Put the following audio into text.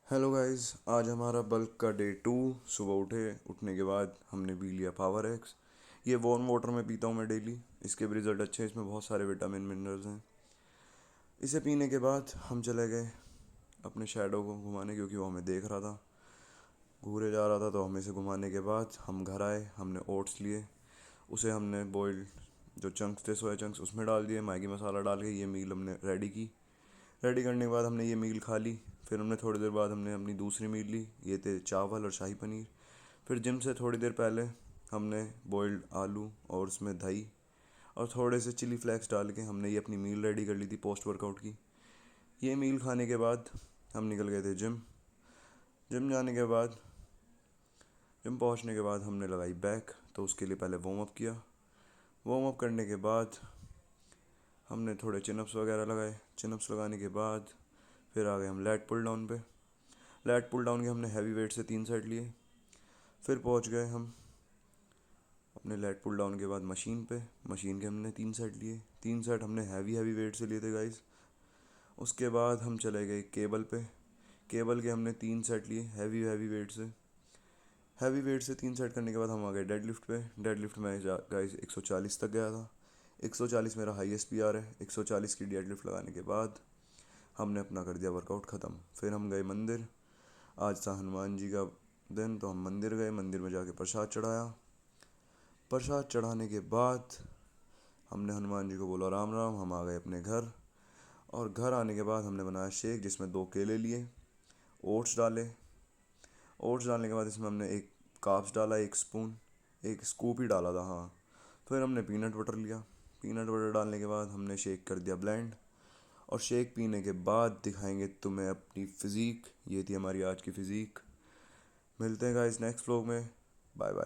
Hello guys, आज हमारा bulk का डे 2। सुबह उठने के बाद हमने पी लिया पावर एक्स। ये वार्म वाटर में पीता हूँ मैं डेली। इसके भी रिज़ल्ट अच्छे हैं, इसमें बहुत सारे विटामिन मिनरल्स हैं। इसे पीने के बाद हम चले गए अपने शैडो को घुमाने, क्योंकि वो हमें देख रहा था, घूरे जा रहा था। तो हमें इसे घुमाने के बाद हम घर आए, हमने ओट्स लिए, उसे हमने बॉइल्ड जो चंक्स थे सोया चंक्स उसमें डाल दिए, मैगी मसाला डाल के ये मील हमने रेडी की। रेडी करने के बाद हमने ये मील खा ली। फिर हमने थोड़ी देर बाद हमने अपनी दूसरी मील ली, ये थे चावल और शाही पनीर। फिर जिम से थोड़ी देर पहले हमने बॉइल्ड आलू और उसमें दही और थोड़े से चिली फ्लेक्स डाल के हमने ये अपनी मील रेडी कर ली थी पोस्ट वर्कआउट की। ये मील खाने के बाद हम निकल गए थे जिम। जिम जाने के बाद, जिम पहुंचने के बाद हमने लगाई बैक। तो उसके लिए पहले वार्म अप किया। वार्म अप करने के बाद हमने थोड़े चिनअप्स वगैरह लगाए। चिनअप्स लगाने के बाद फिर आ गए हम लैट पुल डाउन पे। लैट पुल डाउन के हमने हैवी वेट से 3 सेट लिए। फिर पहुंच गए हम अपने लैट पुल डाउन के बाद मशीन पे। मशीन के हमने 3 सेट लिए। 3 सेट हमने हैवी हैवी वेट से लिए थे गाइस। उसके बाद हम चले गए केबल पे। केबल के हमने 3 सेट लिए हैवी हैवी वेट से। हैवी वेट से 3 सेट करने के बाद हम आ गए डेड लिफ्ट पे। डेड लिफ्ट में गाइस 140 तक गया था। 140 मेरा हाईएस्ट पीआर है। 140 की डेड लिफ्ट लगाने के बाद हमने अपना कर दिया वर्कआउट ख़त्म। फिर हम गए मंदिर। आज था हनुमान जी का दिन, तो हम मंदिर गए। मंदिर में जाके प्रसाद चढ़ाया। प्रसाद चढ़ाने के बाद हमने हनुमान जी को बोला राम राम। हम आ गए अपने घर। और घर आने के बाद हमने बनाया शेक, जिसमें 2 केले लिए, ओट्स डाले। ओट्स डालने के बाद इसमें हमने एक काप्स डाला, 1 स्पून, 1 स्कूप ही डाला था, हाँ। फिर हमने पीनट बटर लिया। पीनट बटर डालने के बाद हमने शेक कर दिया ब्लेंड। और शेक पीने के बाद दिखाएंगे तुम्हें अपनी फ़िज़ीक। ये थी हमारी आज की फ़िज़ीक। मिलते हैं गाइस नेक्स्ट व्लॉग में। Bye bye.